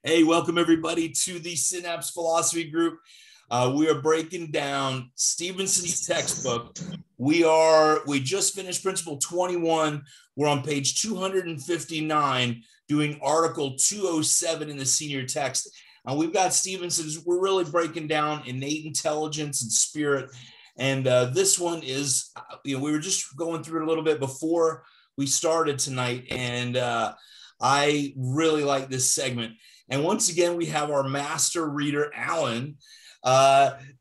Hey, welcome everybody to the Synapse Philosophy Group. We are breaking down Stephenson's textbook. We just finished Principle 21. We're on page 259 doing Article 207 in the senior text. We've got Stephenson's. We're really breaking down innate intelligence and spirit. And this one is, we were just going through it a little bit before we started tonight. And I really like this segment. And once again, we have our master reader, Alan,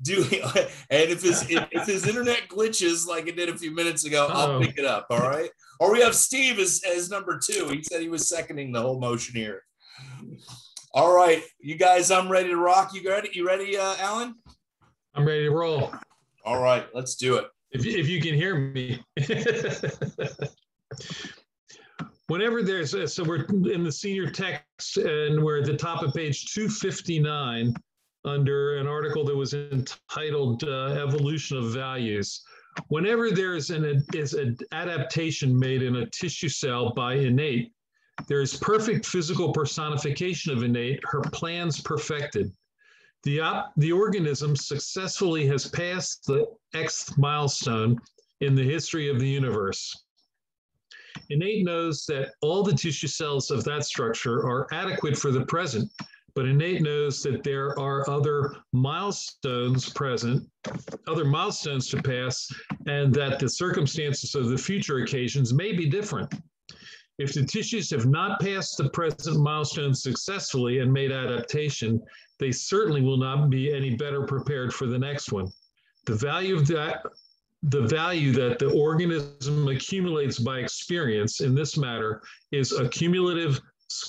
doing. And if his internet glitches like it did a few minutes ago, I'll pick it up. All right. Or we have Steve as number 2. He said he was seconding the whole motion here. All right, you guys, I'm ready to rock. You ready? You ready, Alan? I'm ready to roll. All right, let's do it. If you can hear me. Whenever so we're in the senior text and we're at the top of page 259 under an article that was entitled Evolution of Values. Whenever there's an adaptation made in a tissue cell by innate, there is perfect physical personification of innate, her plans perfected. The organism successfully has passed the Xth milestone in the history of the universe. Innate knows that all the tissue cells of that structure are adequate for the present, but innate knows that there are other milestones to pass, and that the circumstances of the future occasions may be different. If the tissues have not passed the present milestone successfully and made adaptation, they certainly will not be any better prepared for the next one. The value that the organism accumulates by experience in this matter is a cumulative,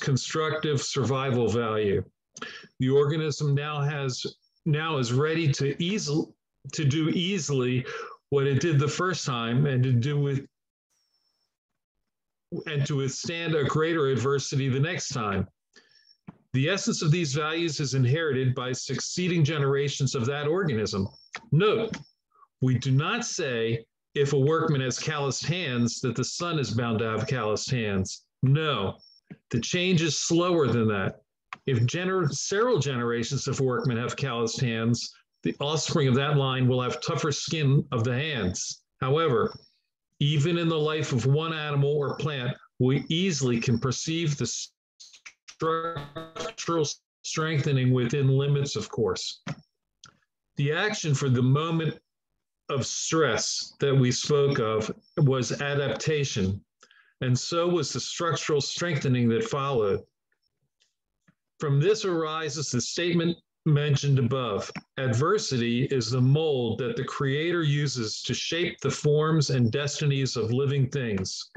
constructive survival value. The organism now is ready to do easily what it did the first time and to withstand a greater adversity the next time. The essence of these values is inherited by succeeding generations of that organism. Note, we do not say if a workman has calloused hands that the son is bound to have calloused hands. No, the change is slower than that. If several generations of workmen have calloused hands, the offspring of that line will have tougher skin of the hands. However, even in the life of one animal or plant, we easily can perceive the structural strengthening within limits, of course. The action for the moment of stress that we spoke of was adaptation, and so was the structural strengthening that followed. From this arises the statement mentioned above. Adversity is the mold that the Creator uses to shape the forms and destinies of living things.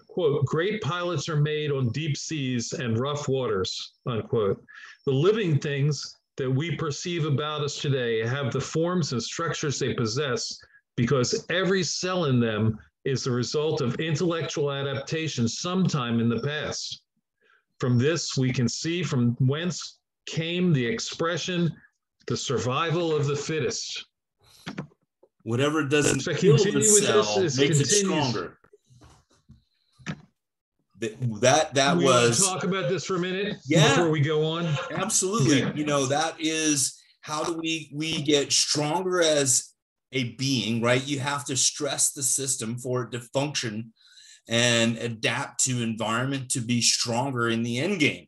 Quote, great pilots are made on deep seas and rough waters, unquote. The living things that we perceive about us today have the forms and structures they possess because every cell in them is the result of intellectual adaptation sometime in the past. From this, we can see from whence came the expression, the survival of the fittest. Whatever doesn't kill the cell makes it stronger. That we was. Talk about this for a minute, yeah, before we go on. Absolutely. Okay. That is how do we get stronger as a being, right? You have to stress the system for it to function and adapt to environment to be stronger in the end game,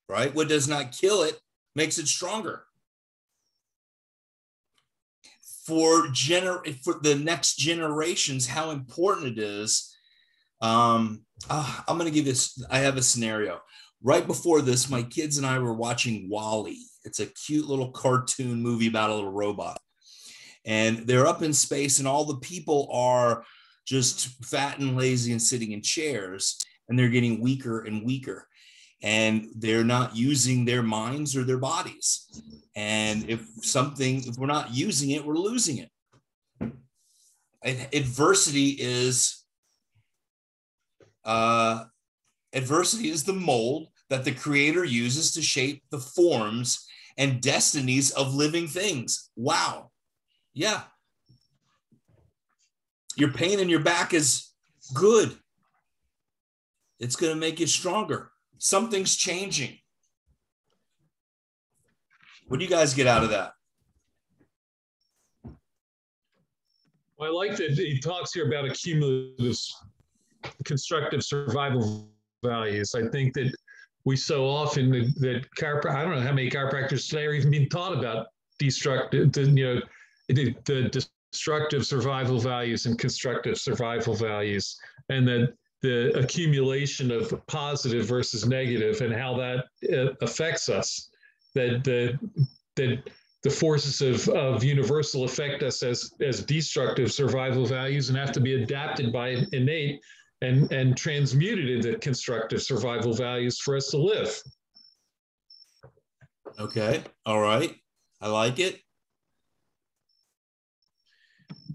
right? What does not kill it makes it stronger. For the next generations, how important it is. I'm going to give this. I have a scenario. Right before this, my kids and I were watching WALL-E. It's a cute little cartoon movie about a little robot. And they're up in space, and all the people are just fat and lazy and sitting in chairs, and they're getting weaker and weaker. And they're not using their minds or their bodies. And if we're not using it, we're losing it. And adversity is the mold that the Creator uses to shape the forms and destinies of living things. Wow. Yeah. Your pain in your back is good. It's going to make you stronger. Something's changing. What do you guys get out of that? Well, I like that he talks here about accumulative constructive survival values. I think that we so often that I don't know how many chiropractors today are even being taught about destructive, the destructive survival values and constructive survival values, and that the accumulation of positive versus negative and how that affects us. That the forces of universal affect us as destructive survival values and have to be adapted by innate and transmuted into constructive survival values for us to live. Okay. All right. I like it.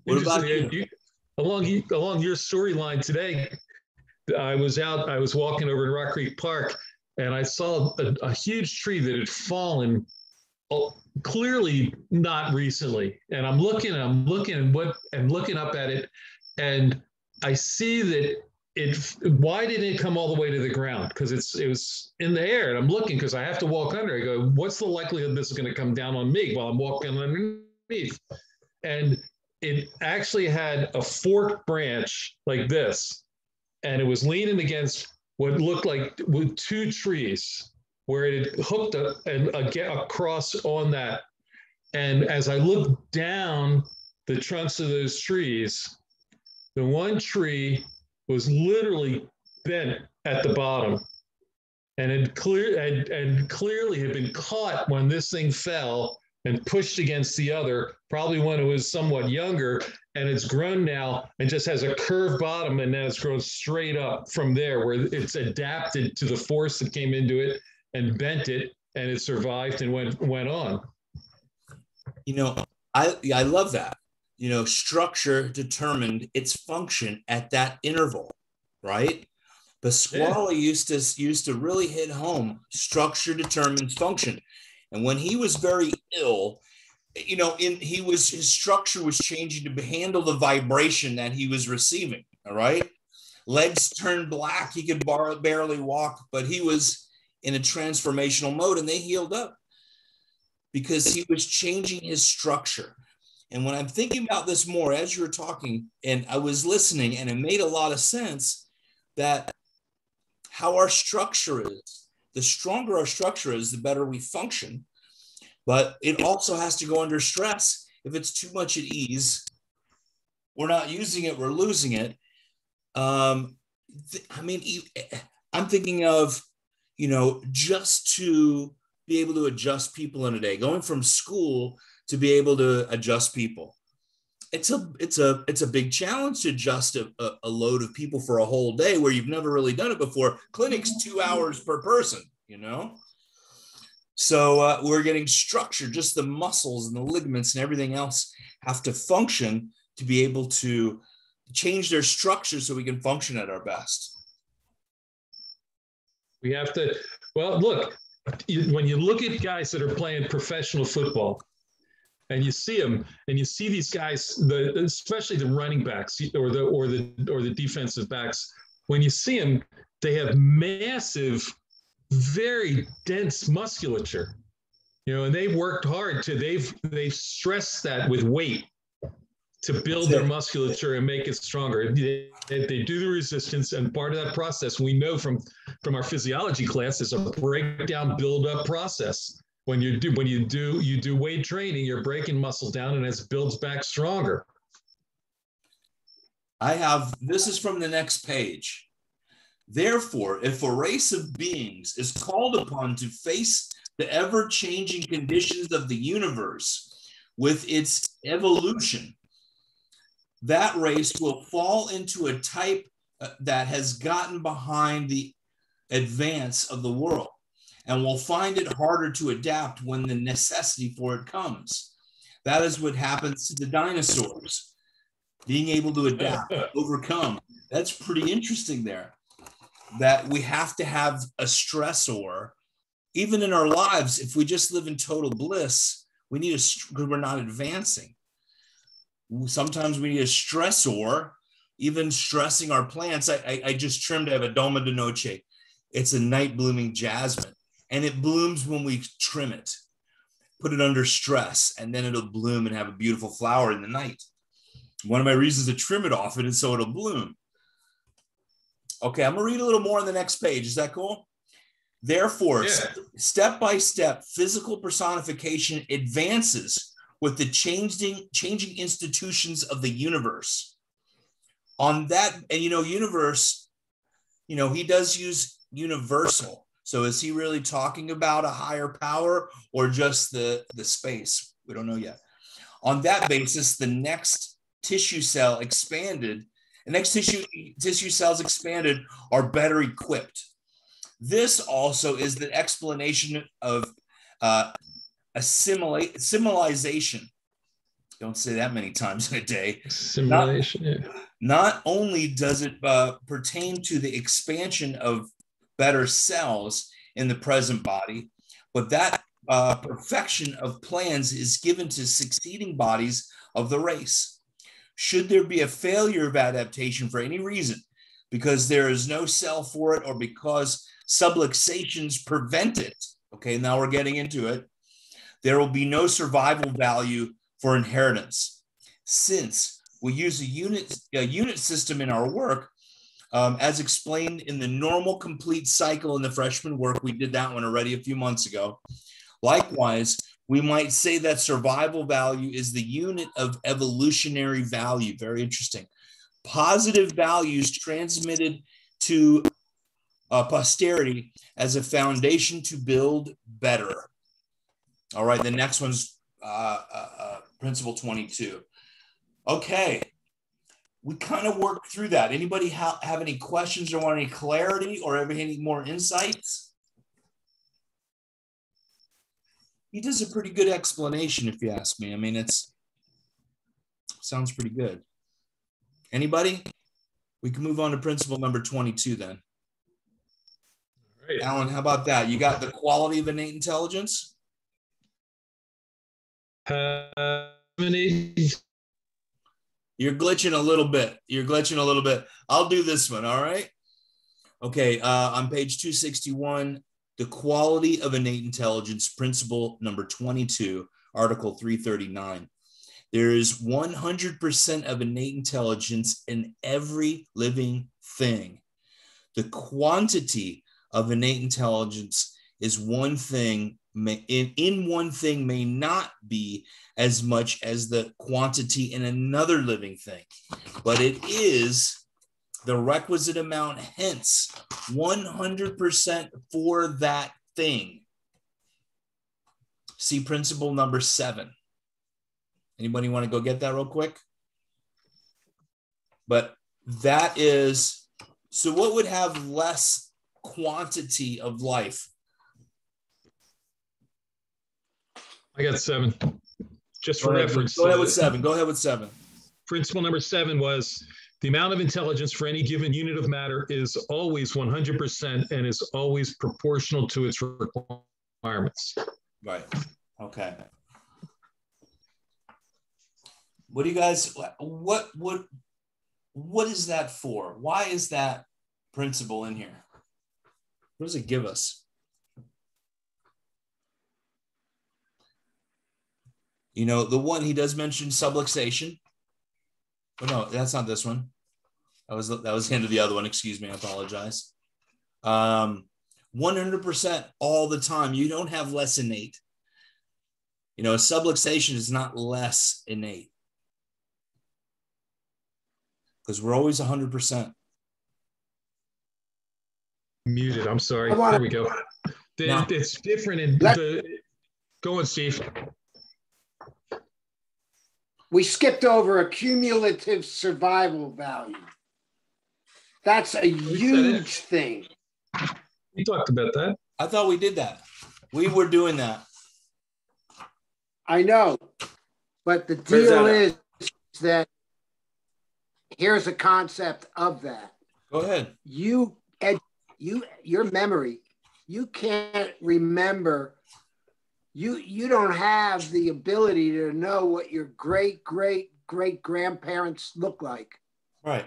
What about you? Along your storyline today, I was walking over in Rock Creek Park, and I saw a huge tree that had fallen, clearly not recently. And I'm looking up at it, and I see that why didn't it come all the way to the ground? Because it was in the air, and I'm looking because I have to walk under. I go, what's the likelihood this is going to come down on me while I'm walking underneath? And it actually had a forked branch like this, and it was leaning against what looked like with two trees, where it had hooked across on that. And as I looked down the trunks of those trees, the one tree was literally bent at the bottom, and it clearly had been caught when this thing fell and pushed against the other, probably when it was somewhat younger, and it's grown now and just has a curved bottom, and then it's grown straight up from there, where it's adapted to the force that came into it and bent it, and it survived and went on. I love that. Structure determined its function at that interval, right? Pasquale used to really hit home. Structure determines function. And when he was very ill, his structure was changing to handle the vibration that he was receiving. All right. Legs turned black. He could barely walk, but he was in a transformational mode, and they healed up because he was changing his structure. And when I'm thinking about this more as you were talking, and I was listening, and it made a lot of sense that how our structure is, the stronger our structure is, the better we function. But it also has to go under stress. If it's too much at ease, we're not using it, we're losing it. I'm thinking of, just to be able to adjust people in a day, going from school to be able to adjust people. It's a big challenge to adjust a load of people for a whole day where you've never really done it before. Clinic's 2 hours per person, So we're getting structure, just the muscles and the ligaments and everything else have to function to be able to change their structure so we can function at our best. We have to, well, look, when you look at guys that are playing professional football, and you see them, and you see these guys, especially the running backs or the defensive backs, when you see them, they have massive, very dense musculature, and they've worked hard they've stressed that with weight to build their musculature and make it stronger. They do the resistance, and part of that process we know from our physiology class is a breakdown build-up process. When you do weight training, you're breaking muscle down, and it builds back stronger. This is from the next page. Therefore, if a race of beings is called upon to face the ever-changing conditions of the universe with its evolution, that race will fall into a type that has gotten behind the advance of the world, and will find it harder to adapt when the necessity for it comes. That is what happens to the dinosaurs, being able to adapt, overcome. That's pretty interesting there, that we have to have a stressor. Even in our lives, if we just live in total bliss, we need because we're not advancing. Sometimes we need a stressor, even stressing our plants. I just trimmed, I have a Doma de Noche. It's a night blooming jasmine, and it blooms when we trim it. put it under stress, and then it'll bloom and have a beautiful flower in the night. One of my reasons to trim it often is so it'll bloom. Okay, I'm gonna read a little more on the next page. Is that cool? Therefore, Yeah. step by step, physical personification advances with the changing institutions of the universe. On that, and universe, he does use universal. So is he really talking about a higher power or just the space? We don't know yet. On that basis, the next tissue cells expanded are better equipped. This also is the explanation of assimilation. Don't say that many times in a day. Simulation. Not only does it pertain to the expansion of better cells in the present body, but that perfection of plans is given to succeeding bodies of the race. Should there be a failure of adaptation for any reason, because there is no cell for it or because subluxations prevent it, okay, now we're getting into it, there will be no survival value for inheritance. Since we use a unit system in our work, as explained in the normal complete cycle in the freshman work, we did that one already a few months ago. Likewise, we might say that survival value is the unit of evolutionary value. Very interesting. Positive values transmitted to posterity as a foundation to build better. All right, the next one's principle 22. Okay, we kind of worked through that. Anybody have any questions or want any clarity or have any more insights? He does a pretty good explanation, if you ask me. I mean, sounds pretty good. Anybody? We can move on to principle number 22 then. All right. Alan, how about that? You got the quality of innate intelligence? You're glitching a little bit. I'll do this one, all right? Okay, on page 261, the quality of innate intelligence, principle number 22, article 339. There is 100% of innate intelligence in every living thing. The quantity of innate intelligence is one thing, in one thing may not be as much as the quantity in another living thing, but it is the requisite amount, hence 100% for that thing. See principle number 7. Anybody want to go get that real quick? But that is, so what would have less quantity of life? I got 7. Just for reference. Go ahead with 7. Principle number 7 was the amount of intelligence for any given unit of matter is always 100% and is always proportional to its requirements. Right. Okay. What do you guys, what is that for? Why is that principle in here? What does it give us? The one he does mention subluxation. Oh, no, that's not this one. That was into the other one. Excuse me. I apologize. 100% all the time. You don't have less innate. Subluxation is not less innate because we're always 100%. Muted. I'm sorry. There we go. It's different in the. Go on, Steve. We skipped over a cumulative survival value. That's a huge thing. We talked about that. I thought we did that. We were doing that. I know, but the deal is that here's a concept of that. Go ahead. Your memory, you can't remember. You don't have the ability to know what your great grandparents look like. Right.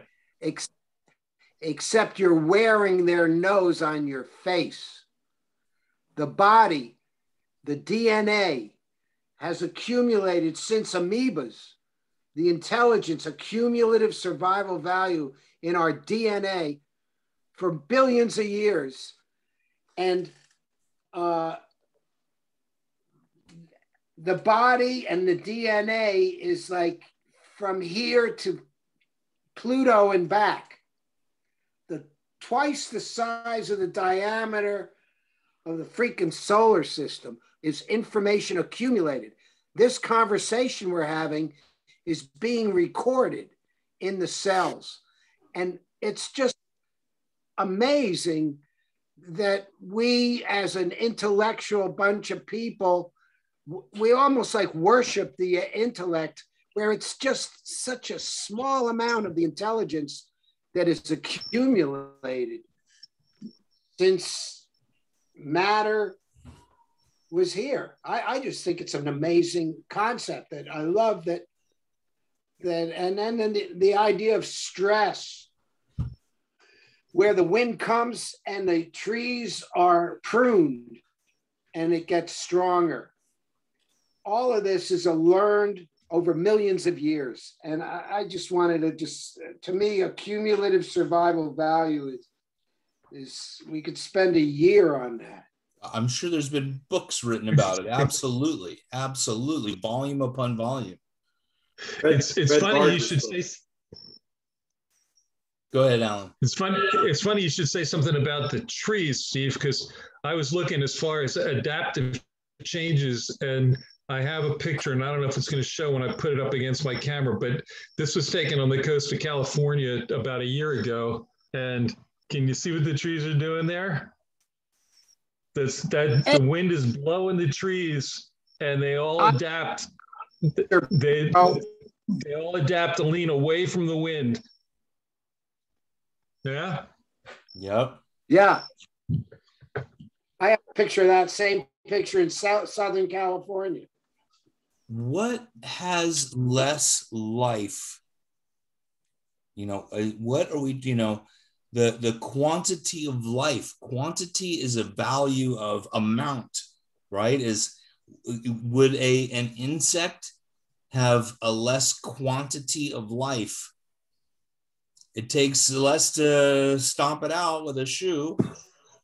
Except you're wearing their nose on your face. The body, the DNA, has accumulated since amoebas, the intelligence, a cumulative survival value in our DNA for billions of years. And the body and the DNA is like from here to Pluto and back. Twice the size of the diameter of the freaking solar system is information accumulated. This conversation we're having is being recorded in the cells. And it's just amazing that we, as an intellectual bunch of people, we almost like worship the intellect, where it's just such a small amount of the intelligence that is accumulated since matter was here. I just think it's an amazing concept that I love and then the idea of stress, where the wind comes and the trees are pruned and it gets stronger. All of this is learned over millions of years. And I just wanted to to me, a cumulative survival value is we could spend a year on that. I'm sure there's been books written about it. Absolutely. Absolutely. Volume upon volume. It's funny you should say. Go ahead, Alan. It's funny you should say something about the trees, Steve, because I was looking as far as adaptive changes, and I have a picture, and I don't know if it's going to show when I put it up against my camera, but this was taken on the coast of California about a year ago. And can you see what the trees are doing there? The wind is blowing the trees, and they all adapt. They all adapt to lean away from the wind. Yeah. Yep. Yeah. I have a picture of that same picture in Southern California. What has less life? What are we, the quantity of life. Quantity is a value of amount, right? Would an insect have a less quantity of life? It takes less to stomp it out with a shoe.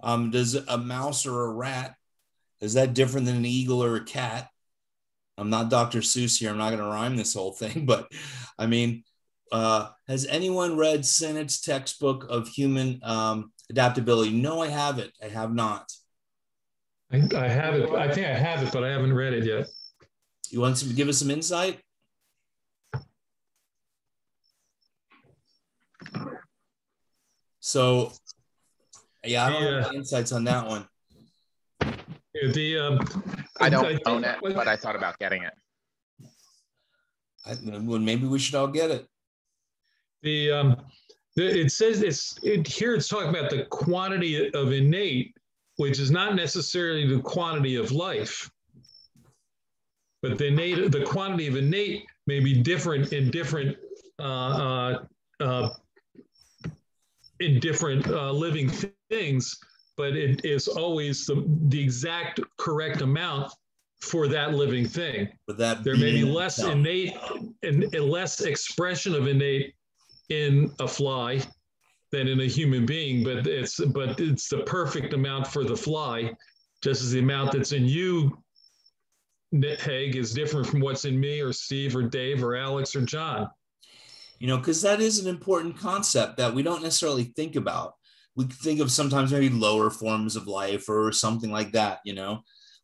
Does a mouse or a rat, is that different than an eagle or a cat? I'm not Dr. Seuss here. I'm not going to rhyme this whole thing, but I mean, has anyone read Sennett's textbook of human adaptability? No, I haven't. I have not. I have it. I think I have it, but I haven't read it yet. You want to give us some insight? So, yeah, I don't have any insights on that one. I don't own it, but I thought about getting it. Well, maybe we should all get it. It says here it's talking about the quantity of innate, which is not necessarily the quantity of life, but the quantity of innate may be different in different living things, but it is always the exact correct amount for that living thing. There may be less innate and less expression of innate in a fly than in a human being, but it's the perfect amount for the fly, just as the amount that's in you, Haig, is different from what's in me or Steve or Dave or Alex or John. Because that is an important concept that we don't necessarily think about. We think of sometimes maybe lower forms of life or something like that,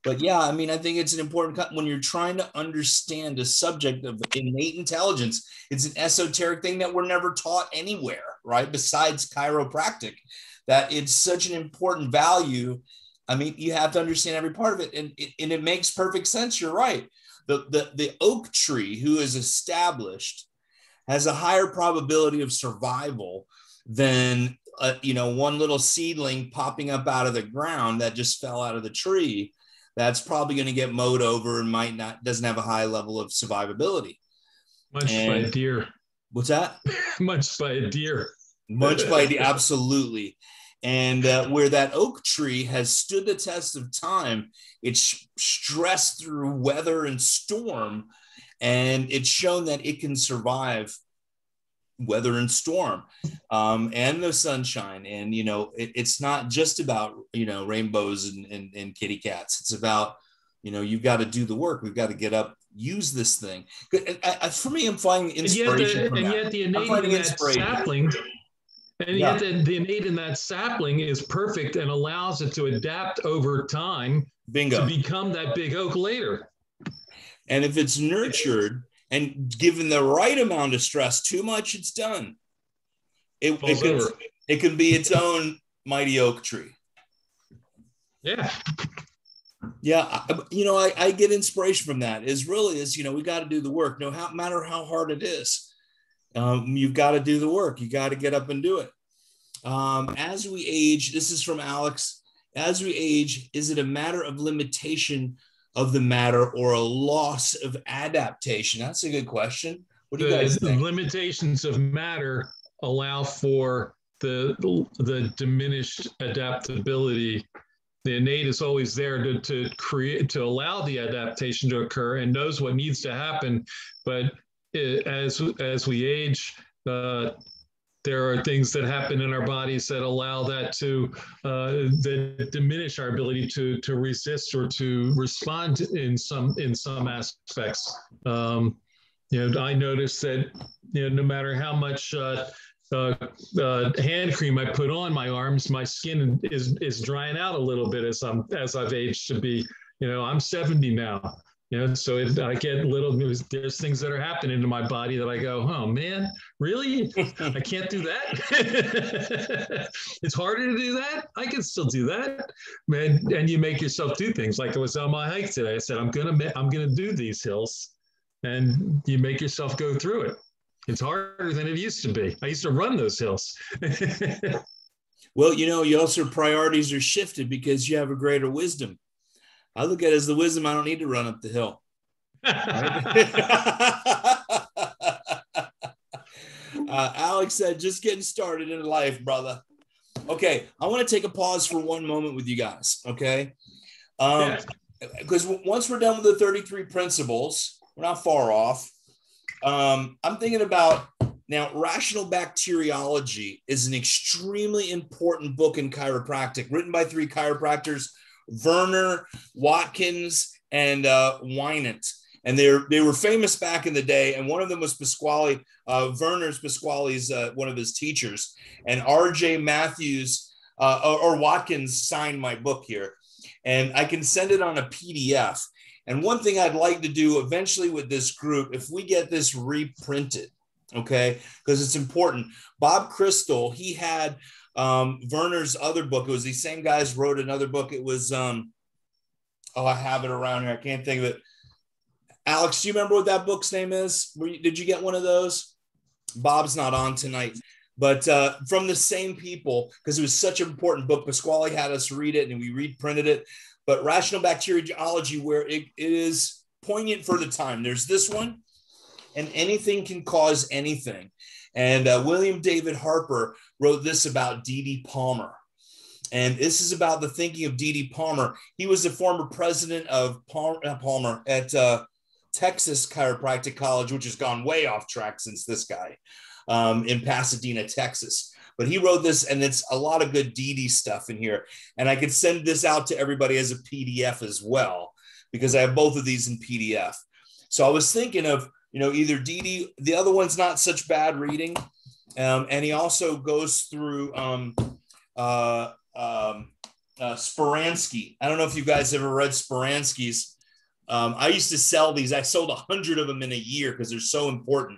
But yeah, I mean, I think it's an important, when you're trying to understand a subject of innate intelligence, it's an esoteric thing that we're never taught anywhere, right? Besides chiropractic, that it's such an important value. I mean, you have to understand every part of it. And it makes perfect sense. You're right. The oak tree who is established has a higher probability of survival than one little seedling popping up out of the ground that just fell out of the tree. That's probably going to get mowed over and doesn't have a high level of survivability. Munched by a deer. What's that? Munched by a deer. Munched by a deer, absolutely. And where that oak tree has stood the test of time, it's stressed through weather and storm, and it's shown that it can survive weather and storm, and the sunshine. And, it's not just about, rainbows and kitty cats. It's about, you've got to do the work. We've got to get up, use this thing. For me, I'm finding inspiration. And yet the innate in that sapling, yet the innate in that sapling is perfect and allows it to adapt over time. Bingo. To become that big oak later. And if it's nurtured and given the right amount of stress, too much, it's done. It can be its own mighty oak tree. Yeah. Yeah. I get inspiration from that. We got to do the work. No matter how hard it is. You've got to do the work. You got to get up and do it. As we age, this is from Alex. As we age, is it a matter of limitation of the matter or a loss of adaptation? That's a good question. What do you guys think? The limitations of matter allow for the diminished adaptability. The innate is always there to allow the adaptation to occur and knows what needs to happen. But as we age, there are things that happen in our bodies that allow that that diminish our ability to resist or to respond in some aspects. I noticed that no matter how much hand cream I put on my arms, my skin is drying out a little bit as I've aged to be. I'm 70 now. So I get there's things that are happening to my body that I go, oh man, really? I can't do that. It's harder to do that. I can still do that, man. And you make yourself do things. Like I was on my hike today. I said, I'm gonna do these hills, and you make yourself go through it. It's harder than it used to be. I used to run those hills. Well, you also priorities are shifted because you have a greater wisdom. I look at it as the wisdom. I don't need to run up the hill. Alex said, just getting started in life, brother. Okay. I want to take a pause for one moment with you guys. Okay. Because once we're done with the 33 principles, we're not far off. I'm thinking about now, Rational Bacteriology is an extremely important book in chiropractic, written by 3 chiropractors, Werner, Watkins, and Wynant. And they were famous back in the day. And one of them was Pasquale. Werner's Pasquale's one of his teachers. And R.J. Matthews or Watkins signed my book here. And I can send it on a PDF. And one thing I'd like to do eventually with this group, if we get this reprinted, okay, because it's important. Bob Crystal, he had Werner's other book. It was these same guys wrote another book. It was, I have it around here. I can't think of it. Alex, do you remember what that book's name is? Did you get one of those? Bob's not on tonight, but from the same people, because it was such an important book. Pasquale had us read it and we reprinted it. But Rational Bacteriology, where it is poignant for the time. There's this one, and anything can cause anything. And William David Harper wrote this about D.D. Palmer. And this is about the thinking of D.D. Palmer. He was the former president of Palmer at Texas Chiropractic College, which has gone way off track since this guy in Pasadena, Texas. But he wrote this, and it's a lot of good DD stuff in here. And I could send this out to everybody as a PDF as well, because I have both of these in PDF. So I was thinking of, either DD, the other one's not such bad reading. And he also goes through Speransky. I don't know if you guys ever read Speransky's. I used to sell these. I sold 100 of them in a year because they're so important.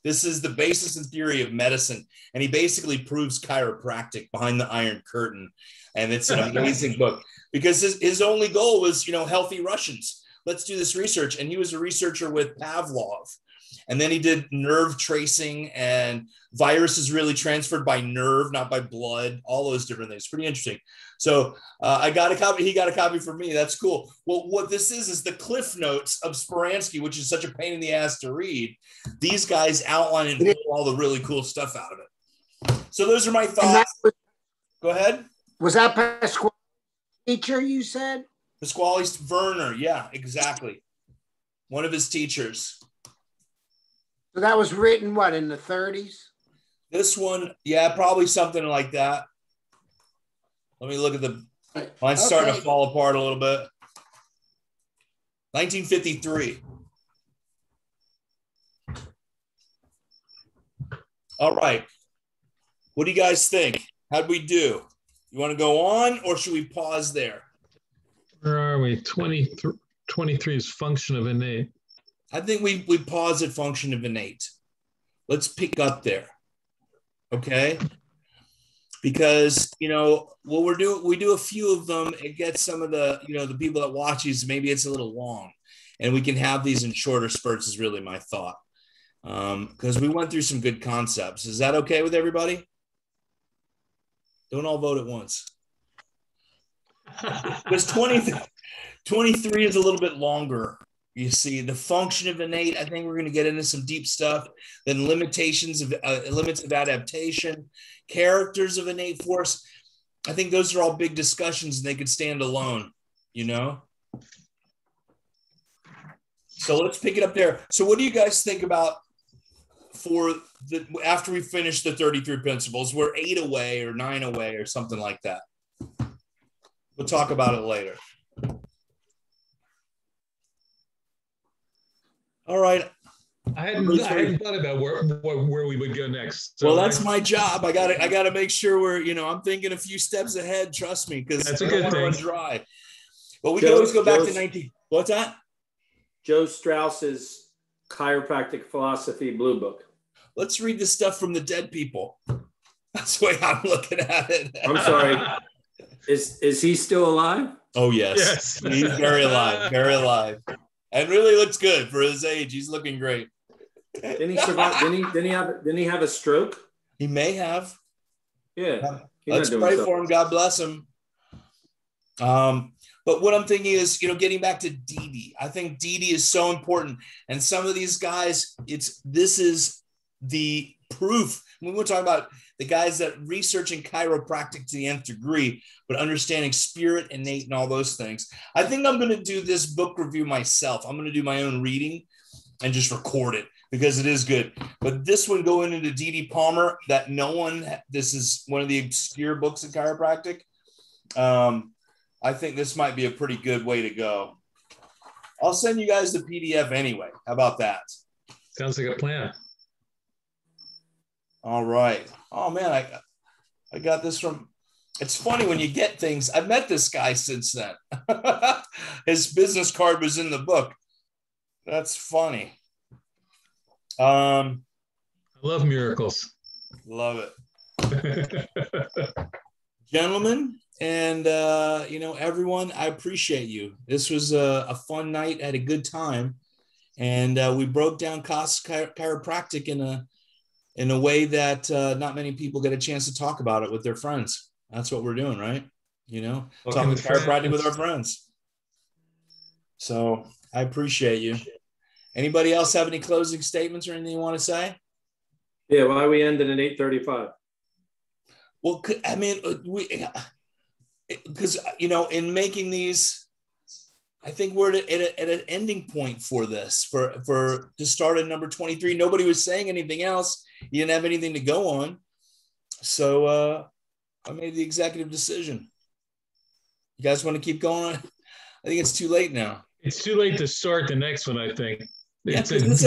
This is the basis and theory of medicine. And he basically proves chiropractic behind the Iron Curtain. And it's an amazing book because his only goal was, healthy Russians. Let's do this research. And he was a researcher with Pavlov. And then he did nerve tracing, and viruses really transferred by nerve, not by blood, all those different things. Pretty interesting. So I got a copy. He got a copy for me. That's cool. Well, what this is the Cliff Notes of Speransky, which is such a pain in the ass to read. These guys outline and pull all the really cool stuff out of it. So those are my thoughts. Go Go ahead. Was that Pasquale teacher you said? Pasquale Werner. Yeah, exactly. One of his teachers. So that was written, what, in the 30s? This one, yeah, probably something like that. Let me look at the, mine's starting to fall apart a little bit. 1953. All right. What do you guys think? How'd we do? You want to go on or should we pause there? Where are we? 23 is function of innate. I think we pause at function of innate. Let's pick up there. Okay. Because, you know, what we do a few of them. It gets some of the, you know, the people that watch these, maybe it's a little long and we can have these in shorter spurts is really my thought. Because we went through some good concepts. Is that okay with everybody? Don't all vote at once. Because 23 is a little bit longer. You see, the function of innate, I think we're going to get into some deep stuff. Then limitations of limits of adaptation, characters of innate force. I think those are all big discussions and they could stand alone, you know? So let's pick it up there. So what do you guys think about for the, after we finish the 33 principles? We're 8 away or 9 away or something like that. We'll talk about it later. All right. I hadn't thought about where we would go next. So well, that's my job. I gotta make sure we're, you know, I'm thinking a few steps ahead. Trust me, because that's a good thing. Dry. But we can always go back to 19. What's that? Joe Strauss's Chiropractic Philosophy Blue Book. Let's read the stuff from the dead people. That's the way I'm looking at it. I'm sorry. Is he still alive? Oh yes. He's very alive, very alive. And really looks good for his age. He's looking great. Didn't he survive? Didn't he have a stroke? He may have. Yeah. Let's pray for him. God bless him. But what I'm thinking is, you know, getting back to DD. I think DD is so important. And some of these guys, this is the proof. We were talking about the guys that researching chiropractic to the nth degree, but understanding spirit, innate, and all those things. I think I'm going to do this book review myself. I'm going to do my own reading and just record it because it is good. But this one going into D.D. Palmer, this is one of the obscure books in chiropractic. I think this might be a pretty good way to go. I'll send you guys the PDF anyway. How about that? Sounds like a plan. All right. Oh man, I got this from, it's funny when you get things. I've met this guy since then. His business card was in the book. That's funny. I love miracles. Love it. Gentlemen, and you know, everyone, I appreciate you. This was a fun night, had a good time. And we broke down chiropractic in a way that not many people get a chance to talk about it with their friends. That's what we're doing, right? You know, talking chiropractic with our friends. So I appreciate you. Anybody else have any closing statements or anything you want to say? Yeah, why we ended at 8:35? Well, I mean, because, you know, in making these, I think we're at an ending point for this, for to start at number 23. Nobody was saying anything else. You didn't have anything to go on. So I made the executive decision. You guys want to keep going? I think it's too late now. It's too late to start the next one, I think. Yeah, because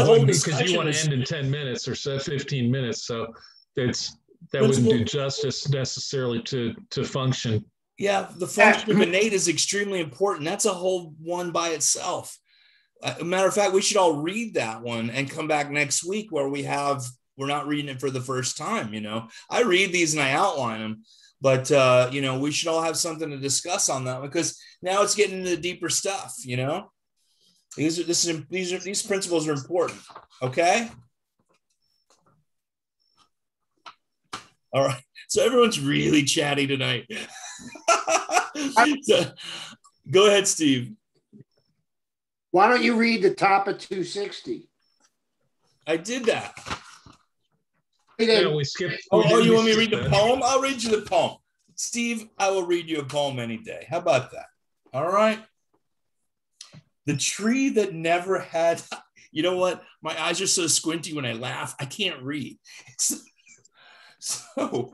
you want to end in 10 minutes or so, 15 minutes. So that wouldn't do justice necessarily to function. Yeah, the function of innate is extremely important. That's a whole one by itself. As a matter of fact, we should all read that one and come back next week where we're not reading it for the first time. You know, I read these and I outline them, but you know, we should all have something to discuss on that because now it's getting into the deeper stuff. You know, these principles are important. Okay. All right. So everyone's really chatty tonight. So, go ahead, Steve. Why don't you read the top of 260? I did that. Yeah, we skipped. Oh, you want me to read the poem? I'll read you the poem. Steve, I will read you a poem any day. How about that? All right. The tree that never had, you know what? My eyes are so squinty when I laugh, I can't read. So,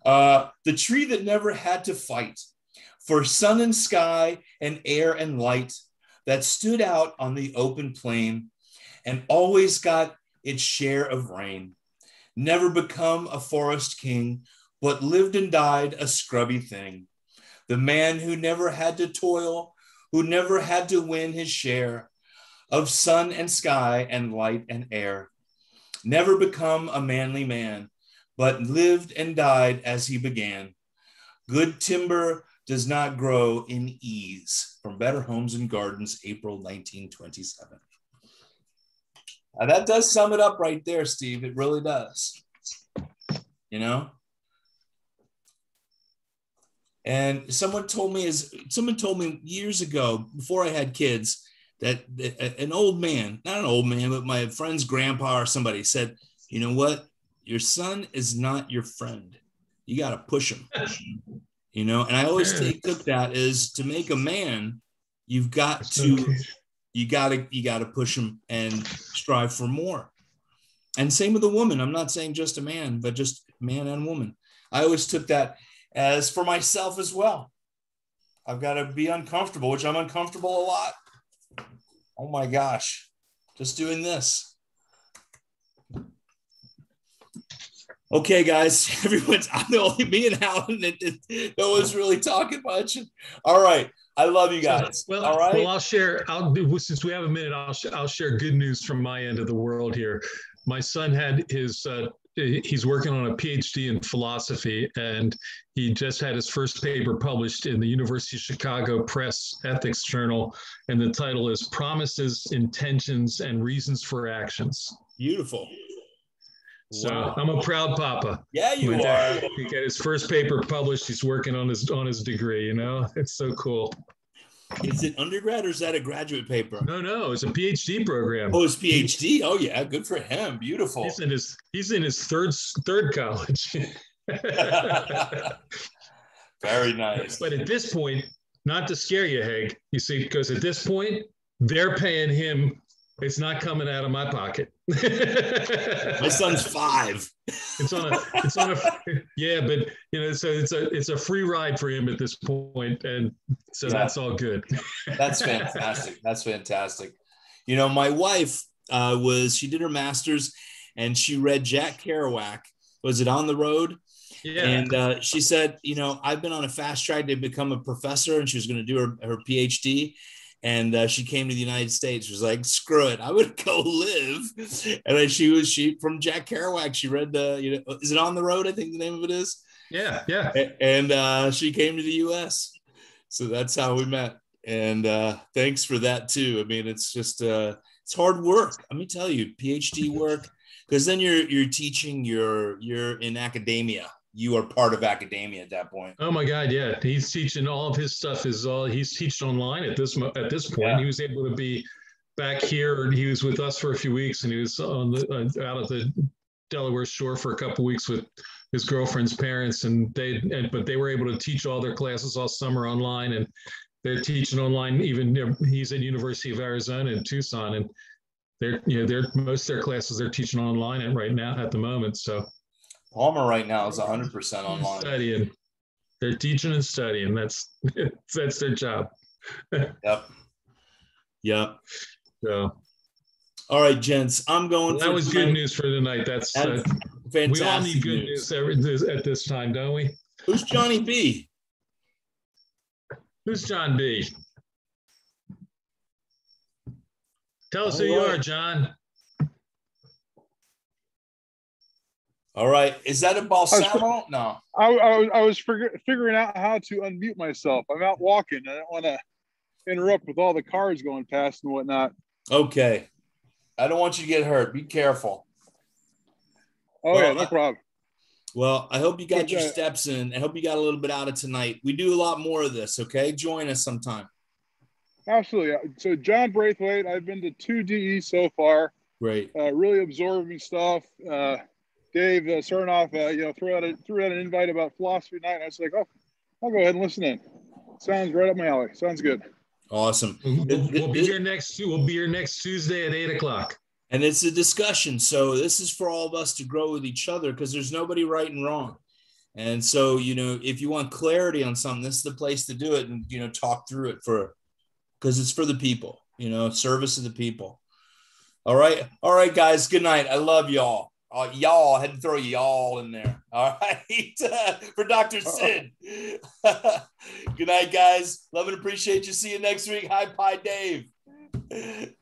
the tree that never had to fight for sun and sky and air and light, that stood out on the open plain and always got its share of rain, never become a forest king, but lived and died a scrubby thing. The man who never had to toil, who never had to win his share of sun and sky and light and air, never become a manly man, but lived and died as he began. Good timber does not grow in ease. From Better Homes and Gardens, April 1927. Now that does sum it up right there, Steve. It really does. You know? And someone told me years ago, before I had kids, that an old man, not an old man, but my friend's grandpa or somebody said, you know what? Your son is not your friend. You got to push him. You know, and I always took that as to make a man, you got to push him and strive for more. And same with a woman. I'm not saying just a man, but just man and woman. I always took that as for myself as well. I've got to be uncomfortable, which I'm uncomfortable a lot. Oh my gosh, just doing this. Okay, guys, I'm the only me and Alan that no one's really talking much. All right, I love you guys. Well, all right. Well, I'll share. Since we have a minute, I'll share good news from my end of the world here. My son had his. He's working on a PhD in philosophy, and he just had his first paper published in the University of Chicago Press Ethics Journal, and the title is "Promises, Intentions, and Reasons for Actions." Beautiful. So wow. I'm a proud papa. Yeah, you are. He got his first paper published. He's working on his degree. You know, it's so cool. Is it undergrad or is that a graduate paper? No, it's a PhD program. Oh, it's PhD. Oh yeah, good for him. Beautiful. He's in his third college. Very nice. But at this point, not to scare you, Haig, you see, because at this point they're paying him. It's not coming out of my pocket. My son's 5. It's on a yeah, but you know, so it's a free ride for him at this point, and so that's all good. That's fantastic. That's fantastic. You know, my wife she did her master's, and she read Jack Kerouac. Was it On the Road? Yeah. And she said, you know, I've been on a fast track to become a professor, and she was going to do her PhD. And she came to the United States. She was like, screw it, I would go live. And then she from Jack Kerouac, she read is it On the Road? I think the name of it is. Yeah. And she came to the U.S. So that's how we met. And thanks for that too. I mean, it's just it's hard work. Let me tell you, PhD work, because then you're teaching, you're in academia. You are part of academia at that point. Oh my God, yeah. He's teaching, all of his stuff he's teaching online at this point. Yeah. He was able to be back here. He was with us for a few weeks, and he was out at the Delaware shore for a couple of weeks with his girlfriend's parents, but they were able to teach all their classes all summer online, and they're teaching online. Even he's at University of Arizona in Tucson, and they're most of their classes they're teaching online right now at the moment. So. Palmer right now is 100% online. Studying. They're teaching and studying. That's their job. Yep. So. All right, gents. I'm going. That was good news for tonight. That's fantastic. We all need good news at this time, don't we? Who's Johnny B? Who's John B? Tell us who you are, John. All right. Is that a Balsamo? No. I was figuring out how to unmute myself. I'm out walking. I don't want to interrupt with all the cars going past and whatnot. Okay. I don't want you to get hurt. Be careful. Oh, yeah, no problem. Well, I hope you got your steps in. I hope you got a little bit out of tonight. We do a lot more of this, okay? Join us sometime. Absolutely. So, John Braithwaite, I've been to 2 DE so far. Great. Really absorbing stuff. Dave Cernoff, threw out an invite about philosophy night. And I was like, oh, I'll go ahead and listen in. Sounds right up my alley. Sounds good. Awesome. We'll be here next Tuesday at 8:00. And it's a discussion. So this is for all of us to grow with each other, because there's nobody right and wrong. And so, if you want clarity on something, this is the place to do it and, talk through it because it's for the people, service of the people. All right. All right, guys. Good night. I love y'all. Y'all, I had to throw y'all in there. All right. For Dr. Sid. Good night, guys. Love and appreciate you. See you next week. Hi, Pie Dave.